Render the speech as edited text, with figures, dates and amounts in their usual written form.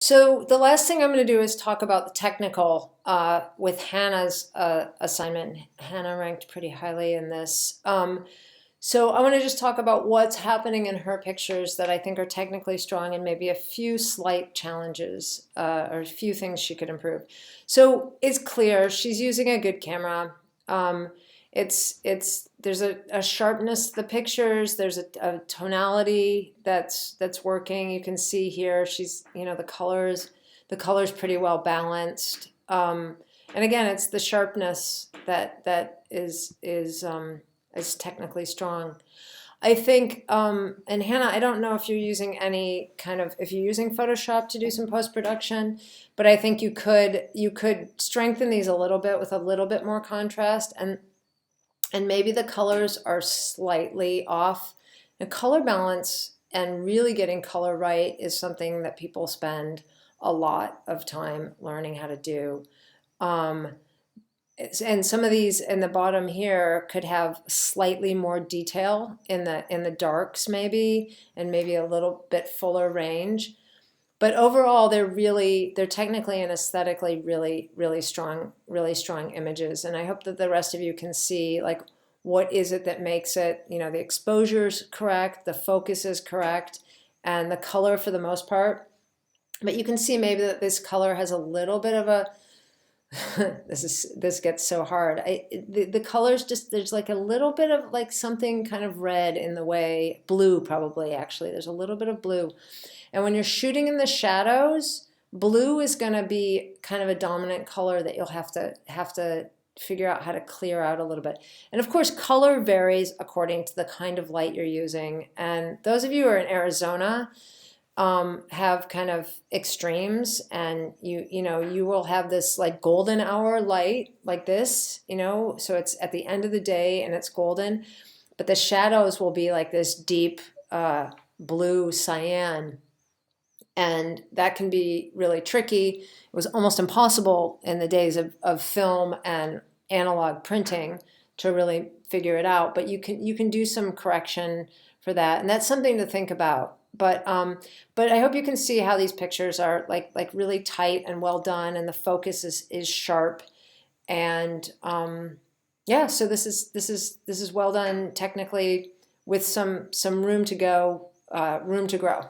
So the last thing I'm going to do is talk about the technical with Hannah's assignment. Hannah ranked pretty highly in this. So I want to just talk about what's happening in her pictures that I think are technically strong and maybe a few slight challenges or a few things she could improve. So it's clear she's using a good camera. There's a sharpness to the pictures. There's a tonality that's working. You can see here she's the colors pretty well balanced. And again, it's the sharpness that is technically strong. I think, and Hannah, I don't know if you're using if you're using Photoshop to do some post-production, but I think you could strengthen these a little bit with a little bit more contrast, and maybe the colors are slightly off. And color balance and really getting color right is something that people spend a lot of time learning how to do. And some of these in the bottom here could have slightly more detail in the darks maybe, and maybe a little bit fuller range. But overall, they're technically and aesthetically really strong images. And I hope that the rest of you can see like what is it that makes it, the exposure's correct, the focus is correct, and the color for the most part. But you can see maybe that this color has a little bit of a this gets so hard. The colors just, there's like a little bit of like something kind of red in the way, blue probably actually. There's a little bit of blue. And when you're shooting in the shadows, blue is going to be kind of a dominant color that you'll have to figure out how to clear out a little bit. And of course, color varies according to the kind of light you're using. And those of you who are in Arizona have kind of extremes, and you will have this like golden hour light like this, so it's at the end of the day and it's golden, but the shadows will be like this deep blue cyan. And that can be really tricky. It was almost impossible in the days of film and analog printing to really figure it out. But you can do some correction for that, and that's something to think about. But I hope you can see how these pictures are like really tight and well done, and the focus is sharp, and yeah. So this is well done technically with some room to go, room to grow.